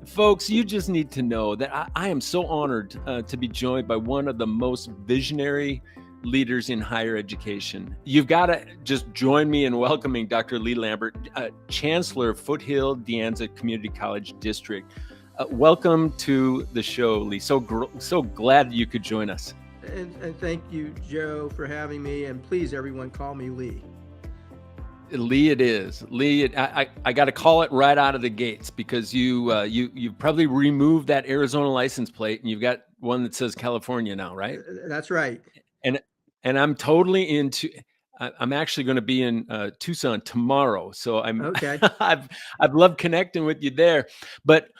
Folks, you just need to know that I am so honored to be joined by one of the most visionary leaders in higher education. You've got to just join me in welcoming Dr. Lee Lambert, Chancellor of Foothill De Anza Community College District. Welcome to the show, Lee. So glad you could join us. And thank you, Joe, for having me. And please, everyone, call me Lee. Lee, it is. Lee, I got to call it right out of the gates because you probably removed that Arizona license plate and you've got one that says California now, right? That's right. And I'm totally into. I'm actually going to be in Tucson tomorrow, so I'm. Okay. I've loved connecting with you there, but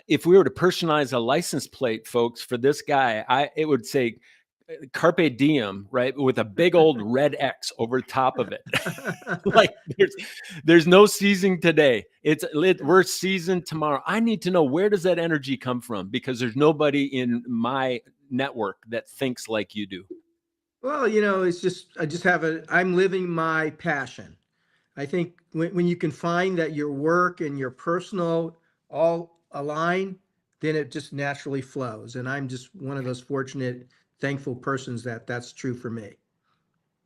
if we were to personalize a license plate, folks, for this guy, it would say Carpe Diem, right, with a big old red X over top of it. Like there's no season today. We're seasoned tomorrow. I need to know, where does that energy come from? Because there's nobody in my network that thinks like you do. Well, I'm living my passion. I think when you can find that your work and your personal all align, then it just naturally flows. And I'm just one of those fortunate, thankful persons that's true for me.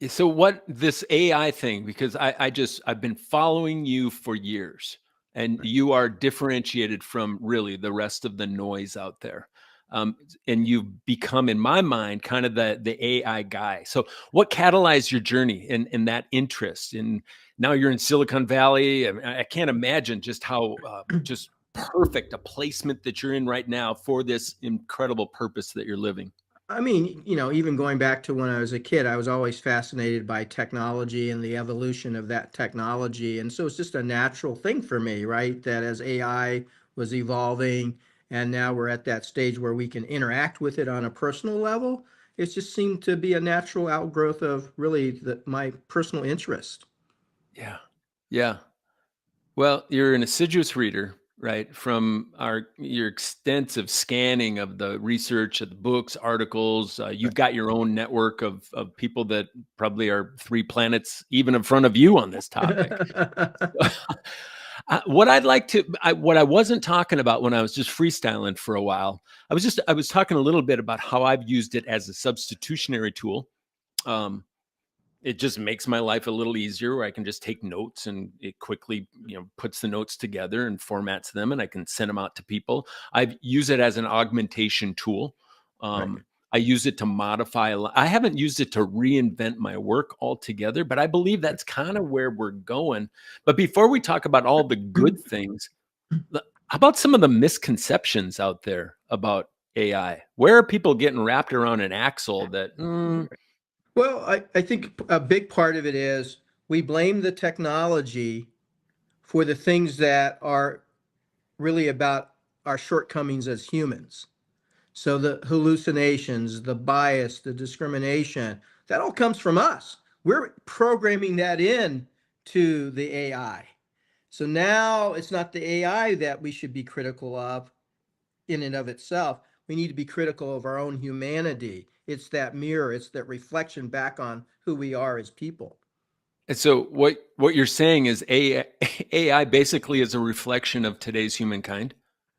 So what this AI thing, because I've been following you for years, and you are differentiated from really the rest of the noise out there. And you've become, in my mind, kind of the AI guy. So what catalyzed your journey in that interest? And now you're in Silicon Valley. I can't imagine just how just perfect a placement that you're in right now for this incredible purpose that you're living. I mean, even going back to when I was a kid, I was always fascinated by technology and the evolution of that technology. And so it's just a natural thing for me, right? That as AI was evolving and now we're at that stage where we can interact with it on a personal level, it just seemed to be a natural outgrowth of really my personal interest. Yeah. Yeah. Well, you're an assiduous reader, right? From your extensive scanning of the research, of the books, articles, you've got your own network of people that probably are 3 planets even in front of you on this topic. What I wasn't talking about when I was just freestyling for a while, I was talking a little bit about how I've used it as a substitutionary tool. Um, it just makes my life a little easier, where I can just take notes and it quickly, puts the notes together and formats them, and I can send them out to people. I use it as an augmentation tool. Right. I use it to modify. I haven't used it to reinvent my work altogether, but I believe that's kind of where we're going. But before we talk about all the good things, how about some of the misconceptions out there about AI? Where are people getting wrapped around an axle that, Well, I think a big part of it is we blame the technology for the things that are really about our shortcomings as humans. So the hallucinations, the bias, the discrimination, that all comes from us. We're programming that in to the AI. So now it's not the AI that we should be critical of in and of itself. We need to be critical of our own humanity. It's that mirror, it's that reflection back on who we are as people. And so what you're saying is AI basically is a reflection of today's humankind?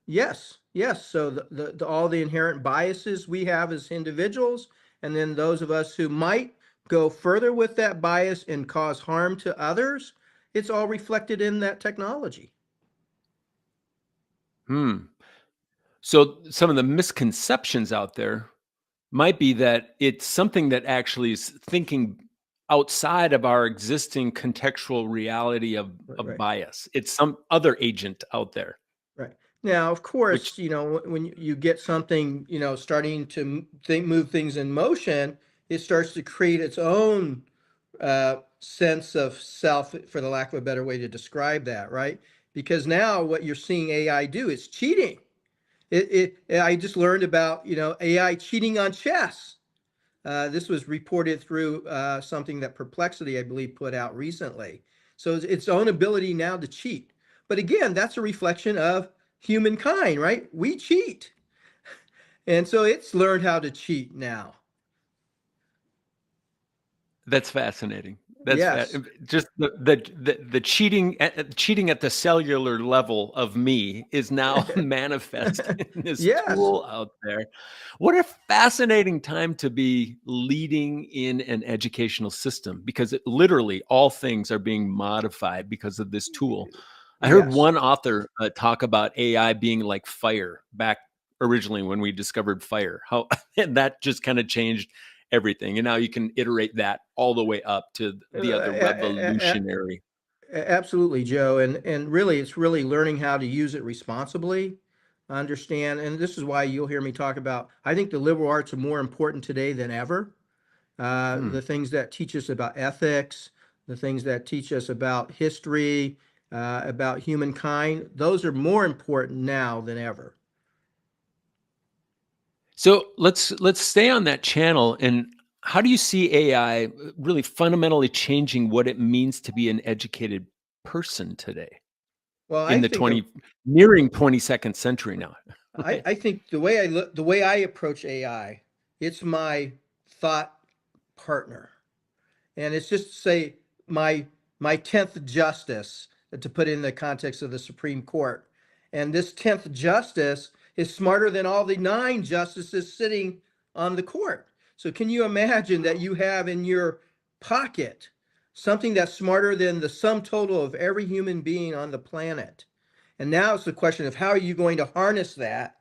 Yes, yes. So all the inherent biases we have as individuals, and then those of us who might go further with that bias and cause harm to others, it's all reflected in that technology. Hmm. So some of the misconceptions out there might be that it's something that actually is thinking outside of our existing contextual reality of Right, bias. It's some other agent out there, right. Now, of which course, when you get something, starting to move things in motion, it starts to create its own sense of self, for the lack of a better way to describe that, right? Because now what you're seeing AI do is cheating. I just learned about AI cheating on chess. This was reported through something that Perplexity, I believe, put out recently. So it's its own ability now to cheat. But again, that's a reflection of humankind, right? We cheat. And so it's learned how to cheat now. that's fascinating. That's that. Yes. Just the cheating at the cellular level of me is now manifest in this Yes. tool out there. What a fascinating time to be leading in an educational system, because literally all things are being modified because of this tool. I heard Yes. one author talk about AI being like fire back originally when we discovered fire. How and that just kind of changed everything. And now you can iterate that all the way up to the other Uh, revolutionary. Absolutely, Joe. And really, it's really learning how to use it responsibly, understand. And this is why you'll hear me talk about, I think the liberal arts are more important today than ever. Hmm. The things that teach us about ethics, the things that teach us about history, about humankind, those are more important now than ever. So let's stay on that channel. And how do you see AI really fundamentally changing what it means to be an educated person today Well, in I the think of 20 nearing 22nd century now? Right. I think the way I look, the way I approach AI, it's my thought partner. And it's just to say my my 10th justice, to put in the context of the Supreme Court. And this 10th justice is smarter than all the 9 justices sitting on the court. So can you imagine that you have in your pocket something that's smarter than the sum total of every human being on the planet? And now it's the question of how are you going to harness that,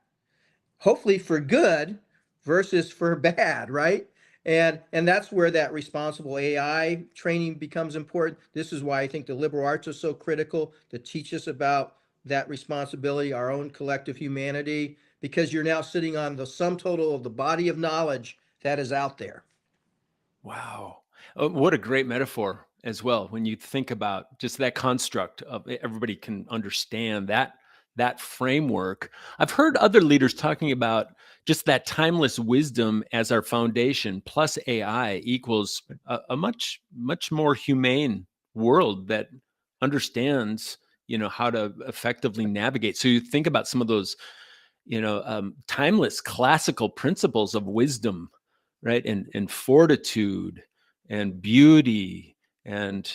hopefully for good versus for bad, right? And that's where that responsible AI training becomes important. This is why I think the liberal arts are so critical to teach us about that responsibility, our own collective humanity, because you're now sitting on the sum total of the body of knowledge that is out there. Wow. What a great metaphor as well. When you think about just that construct of everybody can understand that framework. I've heard other leaders talking about just that timeless wisdom as our foundation plus AI equals a much more humane world that understands, how to effectively navigate. So you think about some of those, timeless classical principles of wisdom, right? And fortitude and beauty and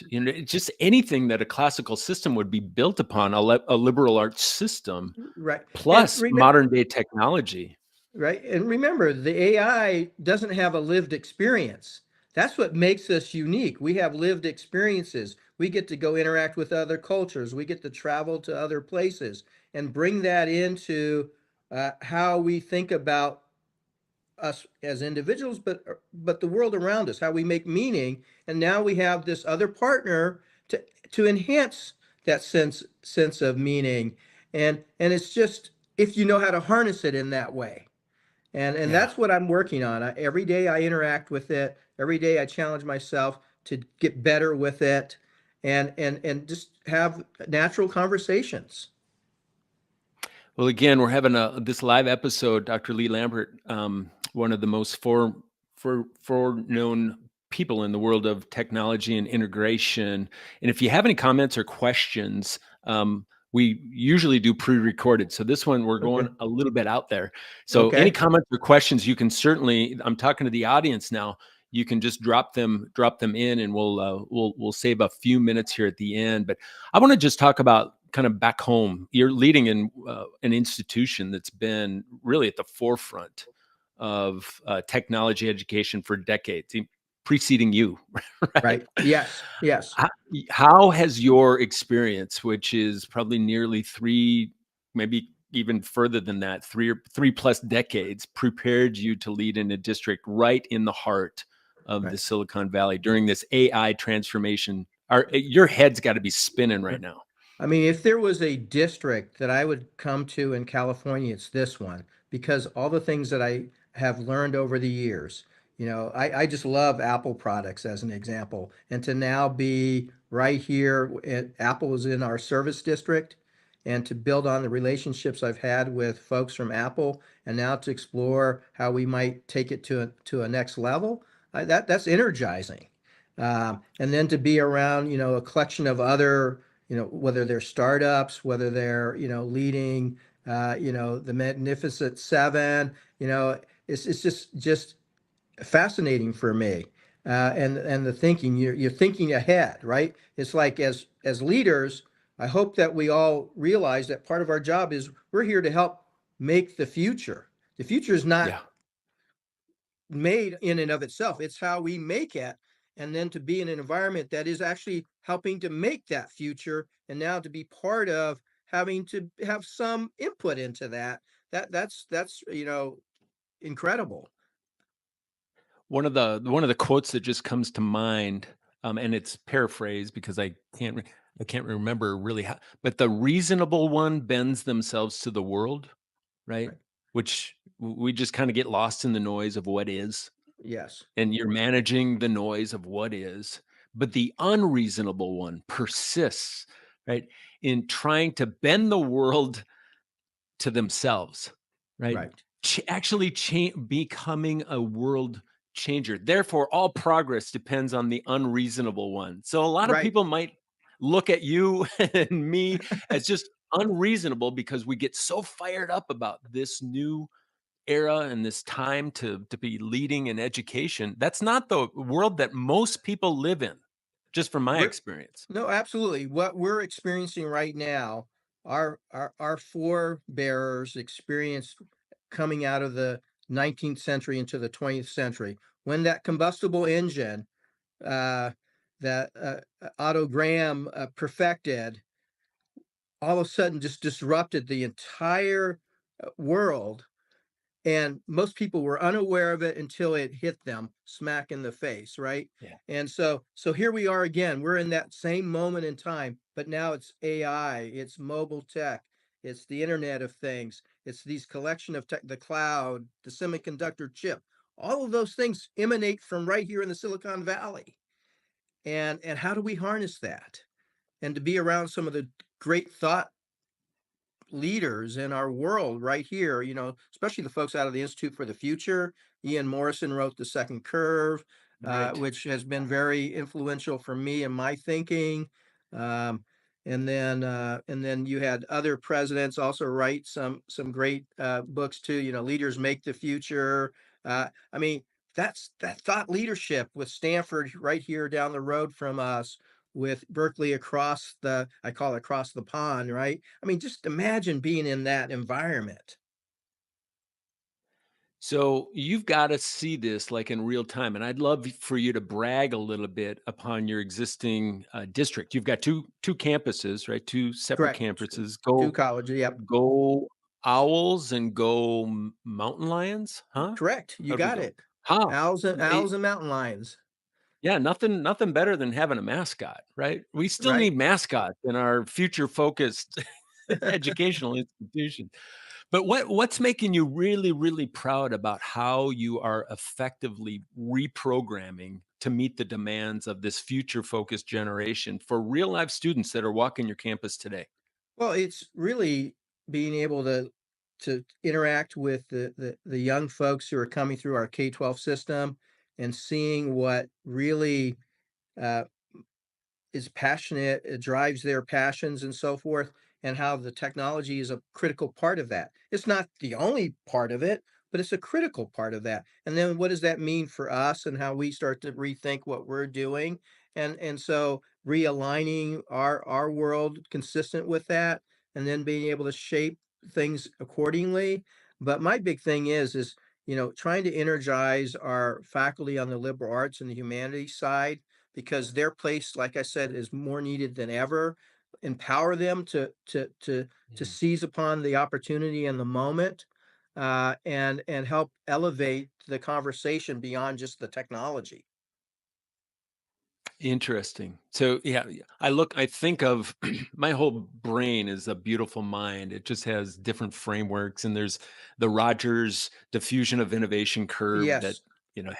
just anything that a classical system would be built upon, a liberal arts system Right. And plus remember, modern day technology. right? And remember, the AI doesn't have a lived experience. That's what makes us unique. We have lived experiences. We get to go interact with other cultures. We get to travel to other places and bring that into how we think about us as individuals, but the world around us, how we make meaning. And now we have this other partner to enhance that sense of meaning. And it's just if you know how to harness it in that way. And Yeah. that's what I'm working on. Every day I interact with it. Every day I challenge myself to get better with it, and just have natural conversations. Well, again, we're having this live episode. Dr. Lee Lambert, one of the most known people in the world of technology and integration. And if you have any comments or questions, we usually do pre-recorded. So this one we're Okay. going a little bit out there. So any Okay. comments or questions, you can certainly. I'm talking to the audience now. You can just drop them in, and we'll save a few minutes here at the end. But I want to just talk about kind of back home. You're leading in an institution that's been really at the forefront of technology education for decades, preceding you, right? Right. Yes. Yes. How, how has your experience, which is probably nearly three, maybe even further than that, three plus decades, prepared you to lead in a district right in the heart of the Right. Silicon Valley during this AI transformation? Your head's got to be spinning right now. I mean, if there was a district that I would come to in California, it's this one because all the things that I have learned over the years. I just love Apple products as an example. And to now be right here, Apple is in our service district, and to build on the relationships I've had with folks from Apple, and now to explore how we might take it to a next level, that's energizing. And then to be around, a collection of other, whether they're startups, whether they're, leading, the Magnificent Seven, it's just fascinating for me. and the thinking. You're thinking ahead, right? It's like as leaders, I hope that we all realize that part of our job is we're here to help make the future. The future is not Yeah. made in and of itself. It's how we make it. And then to be in an environment that is actually helping to make that future, and now to be part of having to have some input into that. That's incredible. One of the quotes that just comes to mind, and it's paraphrased because I can't remember really how, but the reasonable one bends themselves to the world, right? Right. Which we just kind of get lost in the noise of what is, Yes. and you're managing the noise of what is. But the unreasonable one persists, right, in trying to bend the world to themselves, right? Right. Actually becoming a world changer. Therefore, all progress depends on the unreasonable one. So a lot of Right. people might look at you and me as just unreasonable because we get so fired up about this new era and this time to be leading in education. That's not the world that most people live in, just from my We're experience. No, absolutely. What we're experiencing right now, our forebearers experienced coming out of the 19th century into the 20th century, when that combustible engine, uh, that Otto Graham perfected, all of a sudden just disrupted the entire world, and most people were unaware of it until it hit them smack in the face, right? Yeah. And so here we are again. We're in that same moment in time, but now it's AI, it's mobile tech, it's the Internet of Things, it's these collection of tech, the cloud, the semiconductor chip. All of those things emanate from right here in the Silicon Valley. And how do we harness that? And to be around some of the great thought leaders in our world right here, especially the folks out of the Institute for the Future. Ian Morrison wrote The Second Curve, Right. which has been very influential for me in my thinking. Um, and then you had other presidents also write some great books too. Leaders Make the Future. I mean, that's that thought leadership with Stanford right here down the road from us, with Berkeley across I call it across the pond, right? I mean, just imagine being in that environment. So you've got to see this like in real time, and I'd love for you to brag a little bit upon your existing district. You've got two campuses, right? Two separate Correct. campuses. Two Go colleges. Yep. go Owls and go Mountain Lions, huh? Correct. You How'd we got go? it. Huh? Owls and mountain lions. Yeah, nothing better than having a mascot, right? We still Right. need mascots in our future-focused educational institutions. But what's making you really, really proud about how you are effectively reprogramming to meet the demands of this future-focused generation for real life students that are walking your campus today? Well, it's really being able to interact with the young folks who are coming through our K-12 system, and seeing what really uh, is passionate, it drives their passions and so forth, and how the technology is a critical part of that. It's not the only part of it, but it's a critical part of that. And then what does that mean for us and how we start to rethink what we're doing? And so realigning our world consistent with that, and then being able to shape things accordingly. But my big thing is trying to energize our faculty on the liberal arts and the humanities side, because their place, like I said, is more needed than ever. Empower them to Yeah. seize upon the opportunity in the moment, and help elevate the conversation beyond just the technology. Interesting. So yeah, I think of my whole brain is a beautiful mind. It just has different frameworks, and there's the Rogers diffusion of innovation curve that Yes.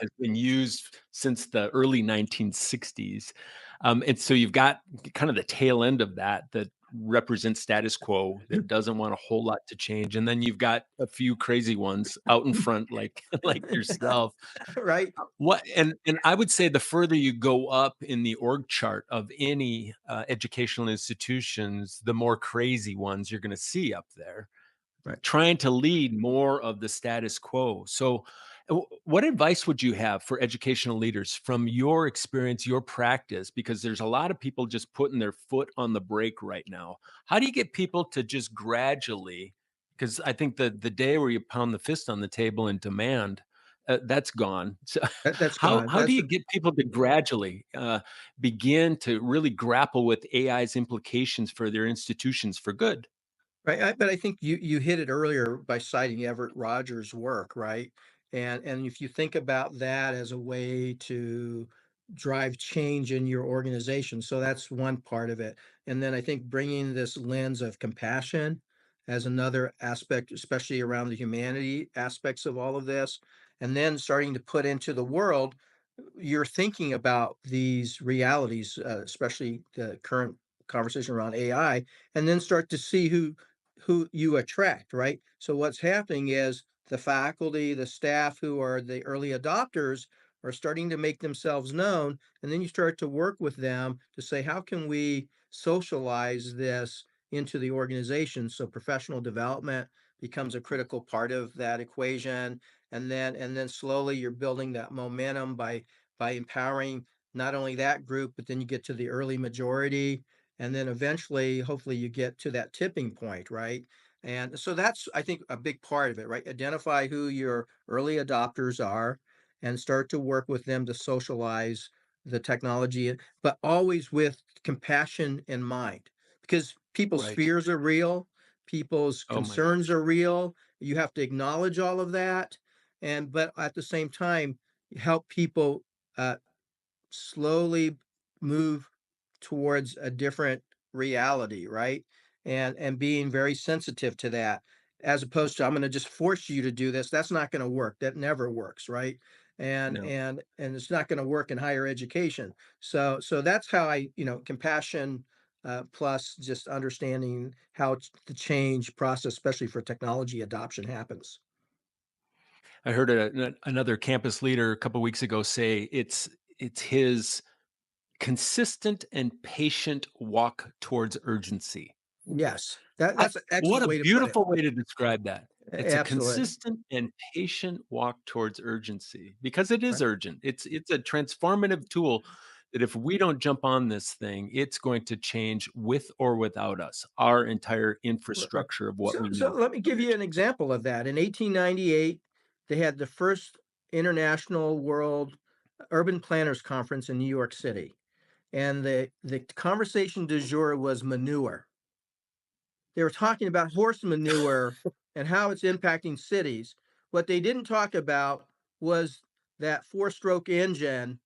has been used since the early 1960s. And so you've got kind of the tail end of that represents status quo, that doesn't want a whole lot to change, and then you've got a few crazy ones out in front, like like yourself. Right. What and I would say the further you go up in the org chart of any, educational institutions, the more crazy ones you're gonna see up there, Right. trying to lead more of the status quo. So, What advice would you have for educational leaders from your experience, your practice? Because there's a lot of people just putting their foot on the brake right now. How do you get people to just gradually? Because I think the day where you pound the fist on the table and demand, that's gone. So, That's how gone. how do you get people to gradually begin to really grapple with AI's implications for their institutions for good? Right, but I think you hit it earlier by citing Everett Rogers' work, right? And if you think about that as a way to drive change in your organization, so that's one part of it. And then I think bringing this lens of compassion as another aspect, especially around the humanity aspects of all of this, and then starting to put into the world, you're thinking about these realities, especially the current conversation around AI, and then start to see who you attract, right? So what's happening is the faculty, the staff who are the early adopters are starting to make themselves known, and then you start to work with them to say, how can we socialize this into the organization so professional development becomes a critical part of that equation, and then slowly you're building that momentum by empowering not only that group, but then you get to the early majority, and then eventually hopefully you get to that tipping point, right? And so that's, I think, a big part of it, right? Identify who your early adopters are and start to work with them to socialize the technology, but always with compassion in mind, because people's Right. fears are real, people's Oh my concerns gosh. are real. You have to acknowledge all of that, and but at the same time help people uh, slowly move towards a different reality, right? And being very sensitive to that, as opposed to I'm going to just force you to do this. That's not going to work. That never works, right? And No. and it's not going to work in higher education. So that's how compassion plus just understanding how the change process, especially for technology adoption, happens. I heard another campus leader a couple weeks ago say it's his consistent and patient walk towards urgency. Yes, I that's an What excellent a way to put it. beautiful way to describe that. It's a Absolutely. consistent and patient walk towards urgency because it is Right. urgent. It's a transformative tool that if we don't jump on this thing, it's going to change with or without us, our entire Right. infrastructure of what So, we so know let me and give you an experience. example of that. In 1898, they had the first International World Urban Planners Conference in New York City, and the conversation du jour was manure. They were talking about horse manure and how it's impacting cities. What they didn't talk about was that four-stroke engine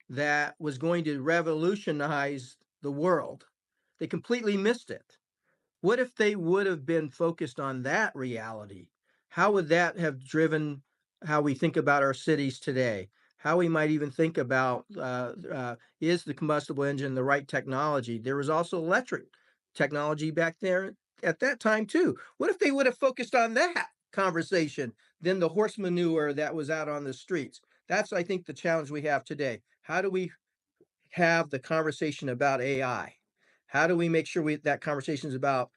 that was going to revolutionize the world. They completely missed it. What if they would have been focused on that reality? How would that have driven how we think about our cities today? How we might even think about is the combustible engine the right technology? There was also electric technology back there at that time too. What if they would have focused on that conversation than the horse manure that was out on the streets? That's, I think, the challenge we have today. How do we have the conversation about AI? How do we make sure that conversation is about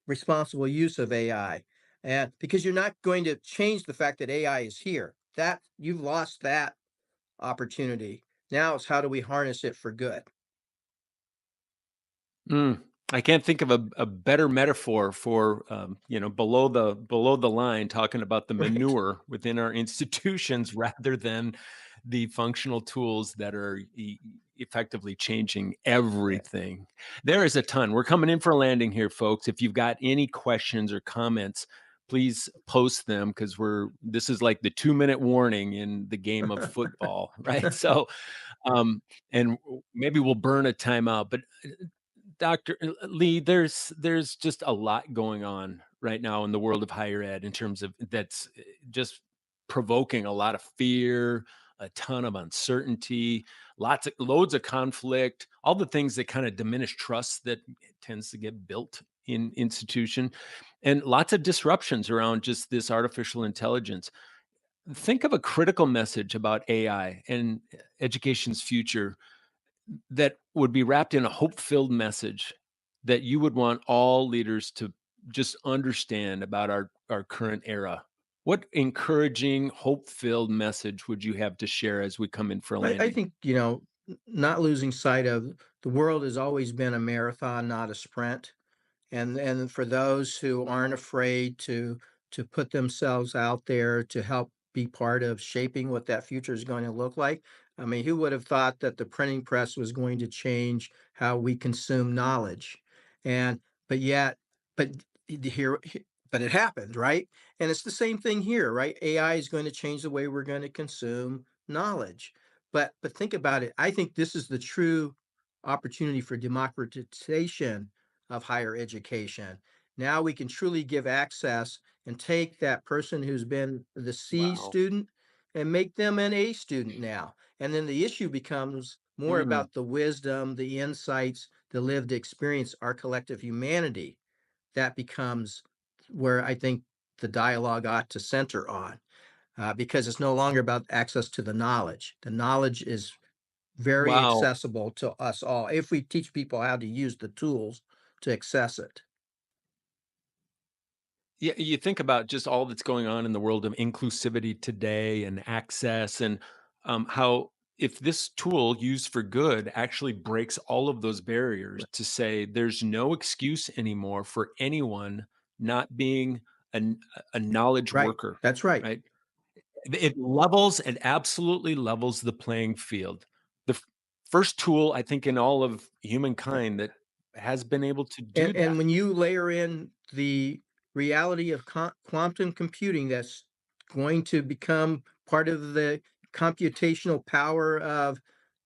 responsible use of AI? And because you're not going to change the fact that AI is here, that you've lost that opportunity. Now it's how do we harness it for good? Mm, I can't think of a better metaphor for below the line talking about the Right. manure within our institutions rather than the functional tools that are effectively changing Yeah. everything. There is a ton. We're coming in for a landing here, folks. If you've got any questions or comments, please post them because this is like the 2 minute warning in the game of football, right? So and maybe we'll burn a timeout. But Dr. Lee, there's just a lot going on right now in the world of higher ed in terms of that's just provoking a lot of fear, a ton of uncertainty, loads of conflict, all the things that kind of diminish trust that tends to get built in institution, and lots of disruptions around just this artificial intelligence. Think of a critical message about AI and education's future that would be wrapped in a hope-filled message that you would want all leaders to just understand about our current era. What encouraging, hope-filled message would you have to share as we come in for a I landing? think, not losing sight of the world has always been a marathon, not a sprint. And for those who aren't afraid to put themselves out there to help be part of shaping what that future is going to look like. I mean, who would have thought that the printing press was going to change how we consume knowledge? And but yet, but but it happened, right? And it's the same thing here, right? AI is going to change the way we're going to consume knowledge. But think about it. I think this is the true opportunity for democratization of higher education. Now we can truly give access and take that person who's been the C Wow. student and make them an A student now. And then the issue becomes more Mm, about the wisdom, the insights, the lived experience, our collective humanity. That becomes where I think the dialogue ought to center on, because it's no longer about access to the knowledge. The knowledge is very wow. accessible to us all if we teach people how to use the tools to access it. Yeah, you think about just all that's going on in the world of inclusivity today and access, and how if this tool used for good actually breaks all of those barriers to say there's no excuse anymore for anyone not being an, a knowledge Right. worker, That's right. right? It absolutely levels the playing field. The first tool, I think, in all of Right. humankind that has been able to do And that. when you layer in the reality of quantum computing that's going to become part of the computational power of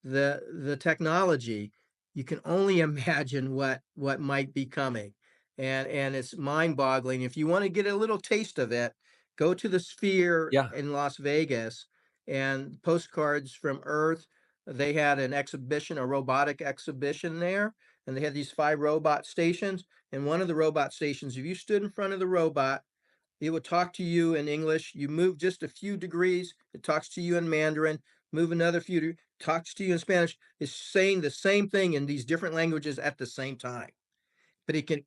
the technology, you can only imagine what might be coming. And it's mind-boggling. If you want to get a little taste of it, go to the Sphere Yeah. in Las Vegas and postcards from Earth. They had an exhibition, a robotic exhibition there, and they had these 5 robot stations. And one of the robot stations, if you stood in front of the robot, it would talk to you in English. You move just a few degrees, it talks to you in Mandarin. Move another few, talks to you in Spanish. It's saying the same thing in these different languages at the same time. But it can,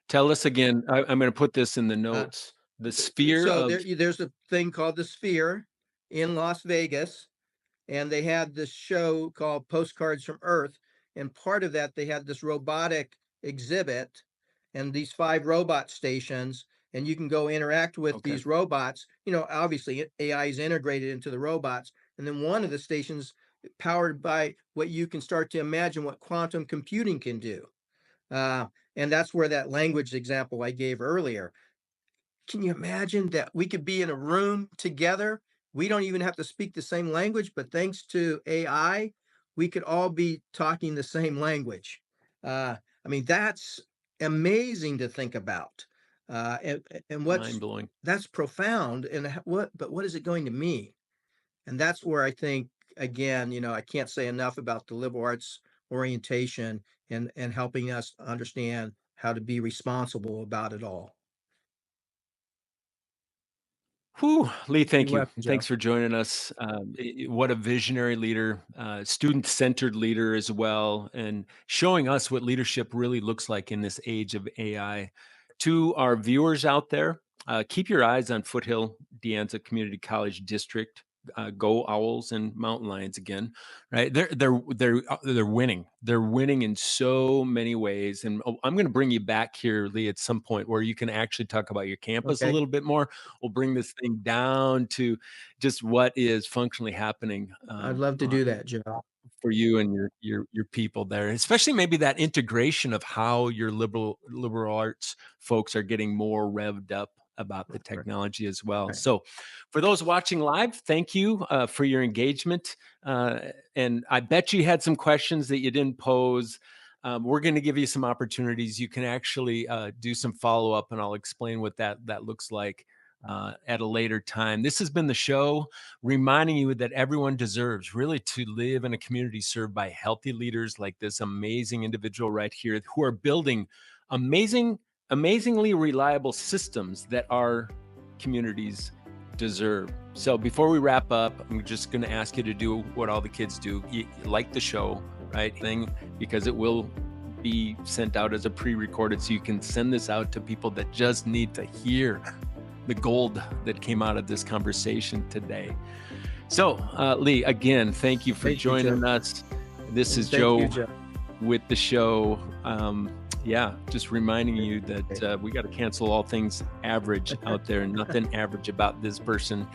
Tell us again. I'm going to put this in the uh, notes. The sphere so of there's a thing called the Sphere in Las Vegas, and they had this show called Postcards from Earth. And part of that, they had this robotic exhibit and these 5 robot stations, and you can go interact with okay. these robots. Obviously, AI is integrated into the robots. And then one of the stations powered by what you can start to imagine what quantum computing can do. Uh, and that's where that language example I gave earlier. Can you imagine that we could be in a room together? We don't even have to speak the same language, but thanks to AI, we could all be talking the same language. I mean, that's amazing to think about. And Mind what's blowing. that's profound. And but what is it going to mean? And that's where I think, again, I can't say enough about the liberal arts orientation and helping us understand how to be responsible about it all. Whew, Lee, You're thank you. welcome, Thanks Joe. for joining us. What a visionary leader, student centered leader as well, and showing us what leadership really looks like in this age of AI. To our viewers out there, keep your eyes on Foothill De Anza Community College District. Go Owls and Mountain Lions again, right? They're winning. They're winning in so many ways, and I'm going to bring you back here, Lee, at some point where you can actually talk about your campus a Okay. little bit more. We'll bring this thing down to just what is functionally happening I'd love to do that, Joe. for you and your people there, especially maybe that integration of how your liberal arts folks are getting more revved up about the Right, technology as well. right. So, for those watching live, thank you for your engagement. And I bet you had some questions that you didn't pose. We're going to give you some opportunities. You can actually do some follow up, and I'll explain what that looks like at a later time. This has been the show, reminding you that everyone deserves really to live in a community served by healthy leaders like this amazing individual right here who are building amazingly reliable systems that our communities deserve. So before we wrap up, I'm just going to ask you to do what all the kids do. You like the show, right? Thing, because it will be sent out as a pre-recorded, so you can send this out to people that just need to hear the gold that came out of this conversation today. So, Lee, again, thank you for joining us. This is Joe with the show. Yeah, just reminding you that we got to cancel all things average out there, and nothing average about this person.